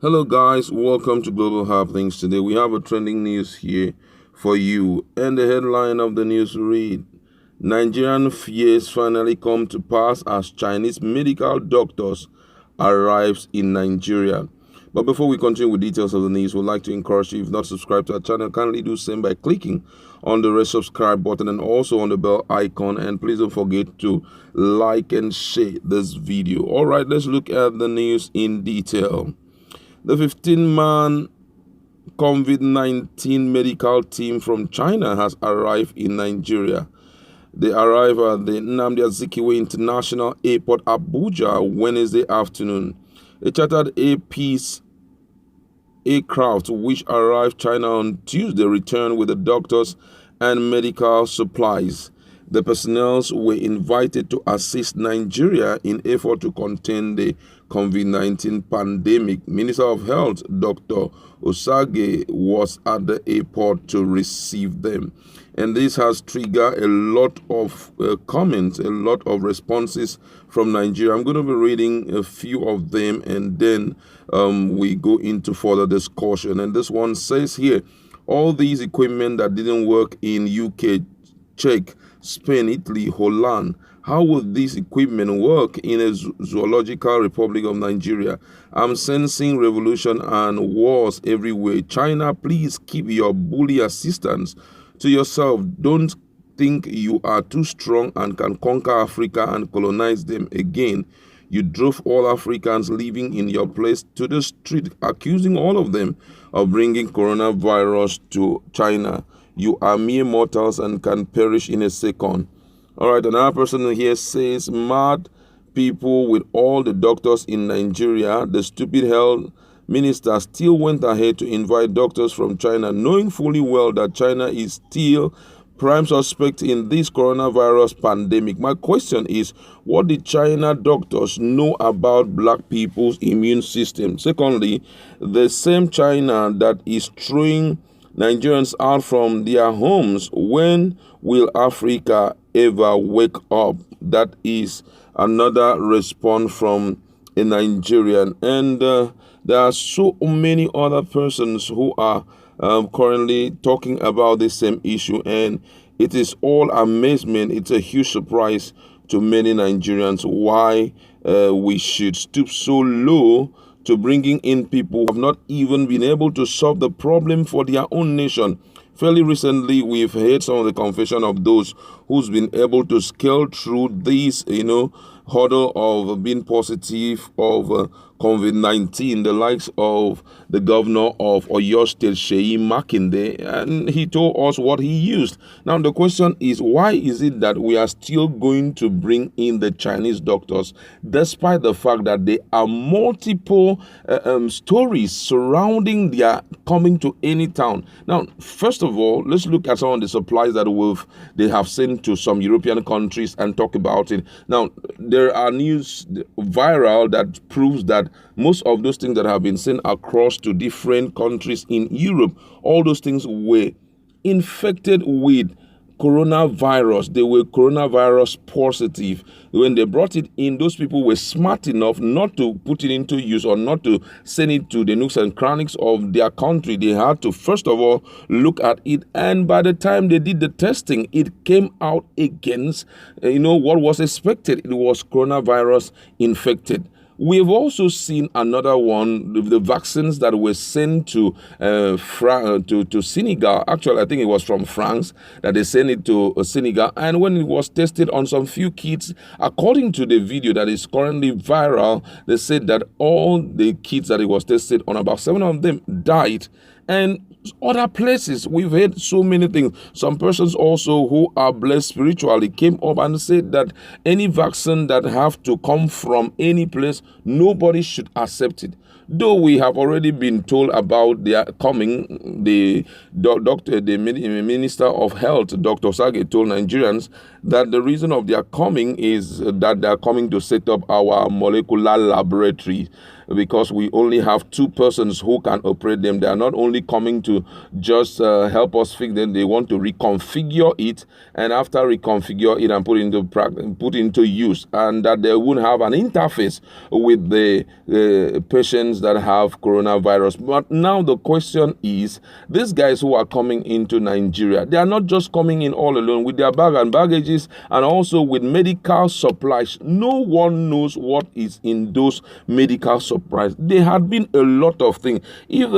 Hello guys, welcome to Global Happenings. Today we have a trending news here for you, and the headline of the news read: Nigerian fears finally come to pass as Chinese medical doctors arrives in Nigeria. But before we continue with details of the news, we'd like to encourage you, if not subscribed to our channel, kindly do so by clicking on the red subscribe button and also on the bell icon. And please don't forget to like and share this video. All right, let's look at the news in detail. The 15-man COVID-19 medical team from China has arrived in Nigeria. They arrived at the Nnamdi Azikiwe International Airport, Abuja, Wednesday afternoon. A chartered Peace aircraft, which arrived China on Tuesday, returned with the doctors and medical supplies. The personnel were invited to assist Nigeria in effort to contain the COVID-19 pandemic. Minister of Health, Dr. Osage, was at the airport to receive them. And this has triggered a lot of comments, a lot of responses from Nigeria. I'm going to be reading a few of them, and then we go into further discussion. And this one says here, all these equipment that didn't work in UK, Czech, Spain, Italy, Holland, how would this equipment work in a zoological republic of Nigeria? I'm sensing revolution and wars everywhere. China, please keep your bully assistance to yourself. Don't think you are too strong and can conquer Africa and colonize them again. You drove all Africans living in your place to the street, accusing all of them of bringing coronavirus to China. You are mere mortals and can perish in a second. All right, another person here says, mad people with all the doctors in Nigeria. The stupid health minister still went ahead to invite doctors from China, knowing fully well that China is still prime suspect in this coronavirus pandemic. My question is, what did China doctors know about black people's immune system? Secondly, the same China that is throwing Nigerians out from their homes, when will Africa ever wake up? That is another response from a Nigerian. And there are so many other persons who are currently talking about the same issue, and it is all amazement. It's a huge surprise to many Nigerians why we should stoop so low to bringing in people who have not even been able to solve the problem for their own nation. Fairly recently, we've heard some of the confession of those who's been able to scale through this, hurdle of being positive of COVID-19, the likes of the governor of Oyo State, Seyi Makinde, and he told us what he used. Now, the question is, why is it that we are still going to bring in the Chinese doctors, despite the fact that there are multiple stories surrounding their coming to any town? Now, first of all, let's look at some of the supplies that they have sent to some European countries and talk about it. Now, there are news viral that proves that most of those things that have been sent across to different countries in Europe, all those things were infected with coronavirus. They were coronavirus positive. When they brought it in, those people were smart enough not to put it into use or not to send it to the nooks and crannies of their country. They had to first of all look at it, and by the time they did the testing, it came out against what was expected. It was coronavirus infected. We've also seen another one, the vaccines that were sent to Senegal. Actually, I think it was from France that they sent it to Senegal. And when it was tested on some few kids, according to the video that is currently viral, they said that all the kids that it was tested on, about 7 of them died. And other places, we've heard so many things. Some persons also who are blessed spiritually came up and said that any vaccine that have to come from any place, nobody should accept it. Though we have already been told about their coming, the Minister of Health, Dr. Osage, told Nigerians that the reason of their coming is that they are coming to set up our molecular laboratory. because we only have 2 persons who can operate them. They are not only coming to just help us fix them, they want to reconfigure it, and after reconfigure it and put into use, and that they won't have an interface with the patients that have coronavirus. But now the question is, these guys who are coming into Nigeria, they are not just coming in all alone with their bag and baggages, and also with medical supplies. No one knows what is in those medical supplies. There had been a lot of things. If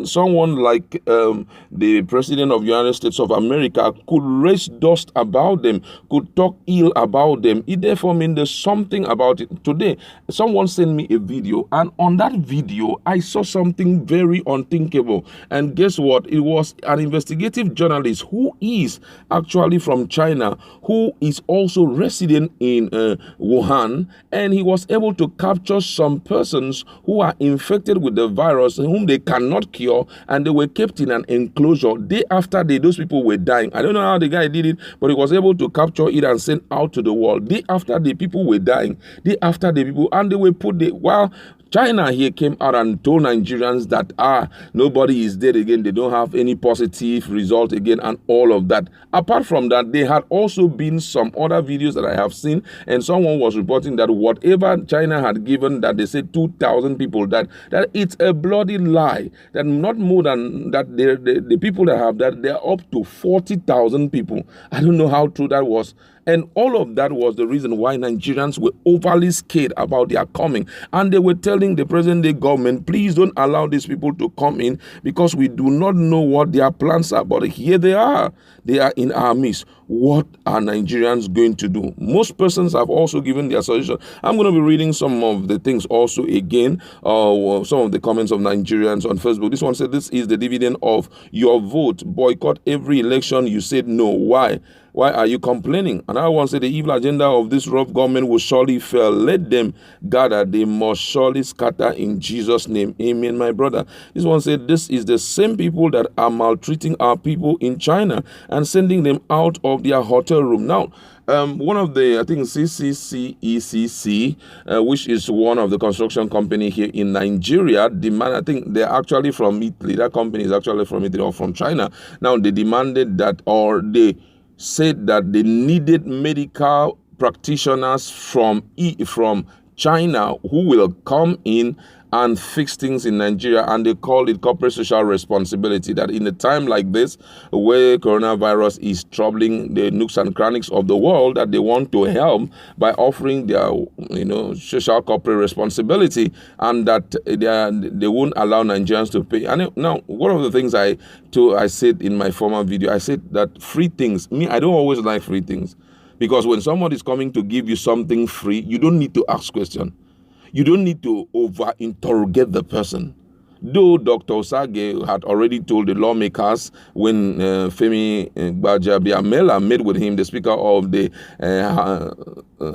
someone like the President of the United States of America could raise dust about them, could talk ill about them, it therefore means there's something about it. Today, someone sent me a video, and on that video, I saw something very unthinkable. And guess what? It was an investigative journalist who is actually from China, who is also resident in Wuhan, and he was able to capture some persons who are infected with the virus, whom they cannot cure, and they were kept in an enclosure. Day after day, those people were dying. I don't know how the guy did it, but he was able to capture it and send out to the world. Day after day, people were dying. Day after day, people, and they were put there. While China here came out and told Nigerians that nobody is dead again, they don't have any positive result again, and all of that. Apart from that, there had also been some other videos that I have seen, and someone was reporting that whatever China had given, that they said 2,000 people, that it's a bloody lie, that not more than that, the people that have that, they're up to 40,000 people. I don't know how true that was. And all of that was the reason why Nigerians were overly scared about their coming. And they were telling the present-day government, please don't allow these people to come in, because we do not know what their plans are. But here they are. They are in our midst. What are Nigerians going to do? Most persons have also given their suggestion. I'm going to be reading some of the things also again, some of the comments of Nigerians on Facebook. This one said, this is the dividend of your vote. Boycott every election. You said no. Why? Why are you complaining? Another one said, the evil agenda of this rough government will surely fail. Let them gather. They must surely scatter in Jesus' name. Amen, my brother. This one said, this is the same people that are maltreating our people in China and sending them out of their hotel room. Now, one of the, I think CCCECC, which is one of the construction company here in Nigeria, I think they're actually from Italy. That company is actually from Italy or from China. Now, they demanded that, or they said that they needed medical practitioners from China who will come in and fix things in Nigeria, and they call it corporate social responsibility, that in a time like this, where coronavirus is troubling the nooks and crannies of the world, that they want to help by offering their, social corporate responsibility, and that they won't allow Nigerians to pay. And now, one of the things I said in my former video, I said that free things, I don't always like free things, because when somebody is coming to give you something free, you don't need to ask questions. You don't need to over-interrogate the person. Though Dr. Osage had already told the lawmakers when Femi Gbajabiamila met with him, the Speaker of the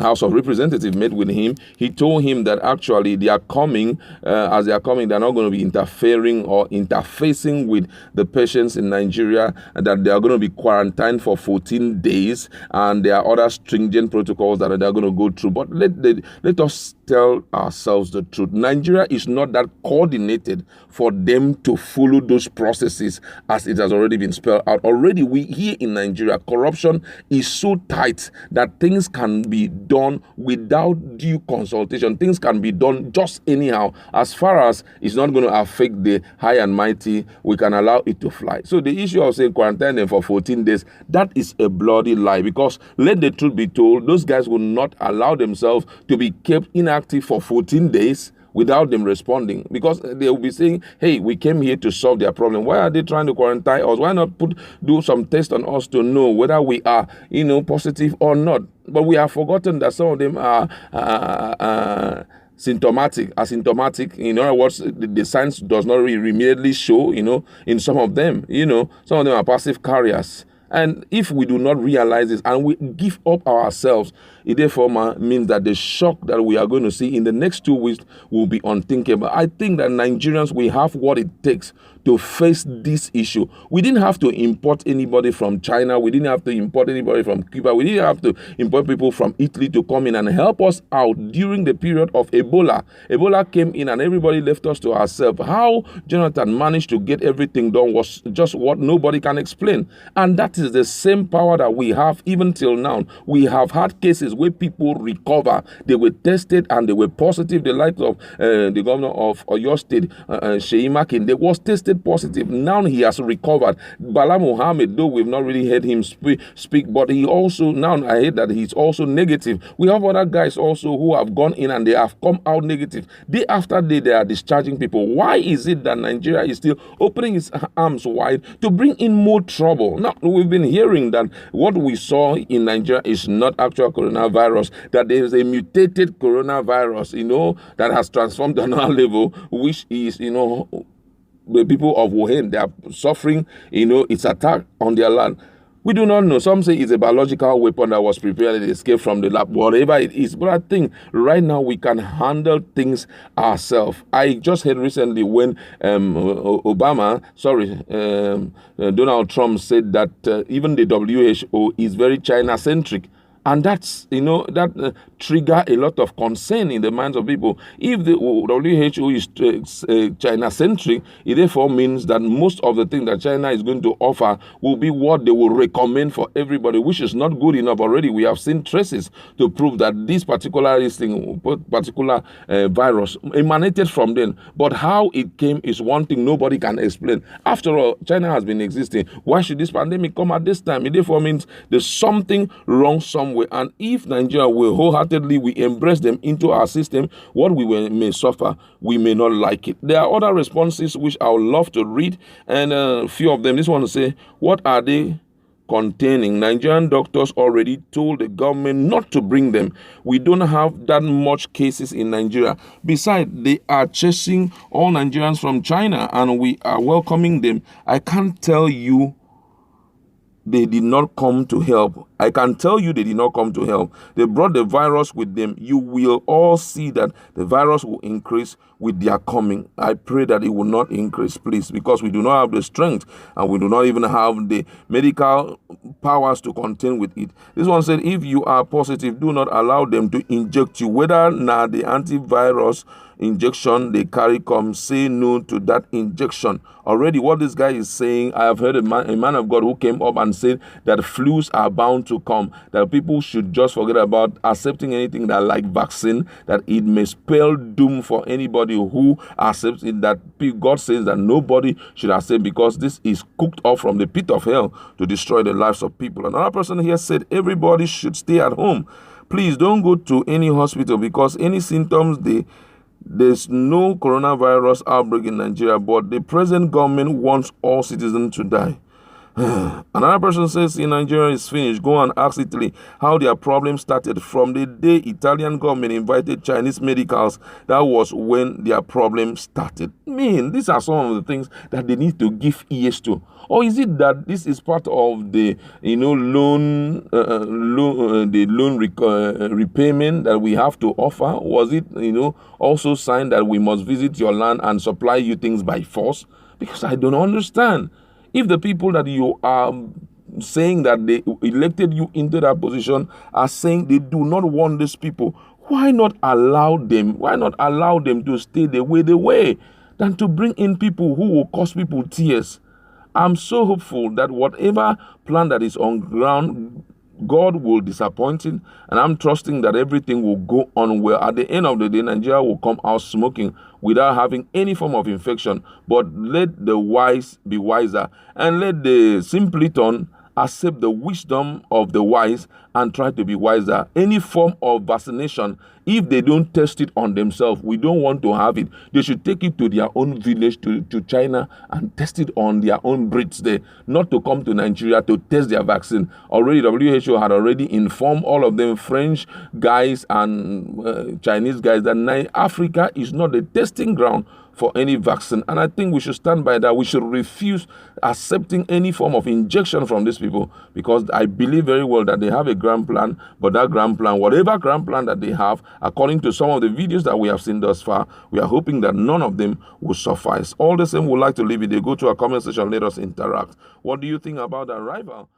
House of Representatives met with him, he told him that actually they are coming, as they are coming, they're not going to be interfering or interfacing with the patients in Nigeria, and that they are going to be quarantined for 14 days, and there are other stringent protocols that they're going to go through. But let us tell ourselves the truth. Nigeria is not that coordinated for them to follow those processes as it has already been spelled out. Already, we here in Nigeria, corruption is so tight that things can be done without due consultation. Things can be done just anyhow. As far as it's not going to affect the high and mighty, we can allow it to fly. So the issue of saying quarantine them for 14 days, that is a bloody lie, because let the truth be told, those guys will not allow themselves to be kept inactive for 14 days without them responding, because they will be saying, hey, we came here to solve their problem. Why are they trying to quarantine us? Why not do some tests on us to know whether we are, positive or not? But we have forgotten that some of them are asymptomatic. In other words, the signs does not really immediately show, in some of them, some of them are passive carriers. And if we do not realize this and we give up ourselves, it therefore means that the shock that we are going to see in the next 2 weeks will be unthinkable. I think that Nigerians, we have what it takes to face this issue. We didn't have to import anybody from China. We didn't have to import anybody from Cuba. We didn't have to import people from Italy to come in and help us out during the period of Ebola. Ebola came in and everybody left us to ourselves. How Jonathan managed to get everything done was just what nobody can explain. And that is the same power that we have even till now. We have had cases where people recover. They were tested and they were positive. The likes of the governor of Oyo State, Seyi Makinde, was tested positive. Now he has recovered. Bala Mohammed, though we've not really heard him speak, but he also, now I heard that he's also negative. We have other guys also who have gone in and they have come out negative. Day after day, they are discharging people. Why is it that Nigeria is still opening its arms wide to bring in more trouble? Now, we've been hearing that what we saw in Nigeria is not actual coronavirus, that there is a mutated coronavirus, that has transformed to another level, which is, the people of Wuhan, they are suffering, its attack on their land. We do not know. Some say it's a biological weapon that was prepared to escape from the lab, whatever it is. But I think right now we can handle things ourselves. I just heard recently when Donald Trump said that even the WHO is very China-centric. And that's, that trigger a lot of concern in the minds of people. If the WHO is China-centric, it therefore means that most of the things that China is going to offer will be what they will recommend for everybody, which is not good enough already. We have seen traces to prove that this particular virus emanated from them. But how it came is one thing nobody can explain. After all, China has been existing. Why should this pandemic come at this time? It therefore means there's something wrong somewhere. And if Nigeria will wholeheartedly we embrace them into our system, what we may suffer, we may not like it. There are other responses which I would love to read, and a few of them. This one to say, what are they containing? Nigerian doctors already told the government not to bring them. We don't have that much cases in Nigeria. Besides, they are chasing all Nigerians from China, and we are welcoming them. I can't tell you they did not come to help. I can tell you they did not come to help. They brought the virus with them. You will all see that the virus will increase with their coming. I pray that it will not increase, please, because we do not have the strength and we do not even have the medical powers to contend with it. This one said, if you are positive, do not allow them to inject you. Whether now the antivirus injection they carry come, say no to that injection. Already what this guy is saying, I have heard a man of God who came up and said that flus are bound to come, that people should just forget about accepting anything that like vaccine, that it may spell doom for anybody who accepts it, that God says that nobody should accept, because this is cooked up from the pit of hell to destroy the lives of people. Another person here said everybody should stay at home. Please don't go to any hospital, because any symptoms there's no coronavirus outbreak in Nigeria, but the present government wants all citizens to die. Another person says in Nigeria is finished. Go and ask Italy how their problem started. From the day Italian government invited Chinese medicals, that was when their problem started. These are some of the things that they need to give ears to. Or is it that this is part of the loan repayment that we have to offer? Was it also signed that we must visit your land and supply you things by force? Because I don't understand. If the people that you are saying that they elected you into that position are saying they do not want these people, why not allow them? Why not allow them to stay the way they were than to bring in people who will cause people tears? I'm so hopeful that whatever plan that is on ground, God will disappoint it, and I'm trusting that everything will go on well. At the end of the day, Nigeria will come out smoking without having any form of infection. But let the wise be wiser, and let the simpleton accept the wisdom of the wise and try to be wiser. Any form of vaccination, if they don't test it on themselves, we don't want to have it. They should take it to their own village, to China, and test it on their own breeds there, not to come to Nigeria to test their vaccine. Already, WHO had already informed all of them, French guys and Chinese guys, that Africa is not the testing ground for any vaccine. And I think we should stand by that. We should refuse accepting any form of injection from these people, because I believe very well that they have a grand plan. But that grand plan, whatever grand plan that they have, according to some of the videos that we have seen thus far, we are hoping that none of them will suffice. All the same, we'd like to leave it. They go to our comment section, let us interact. What do you think about that rival?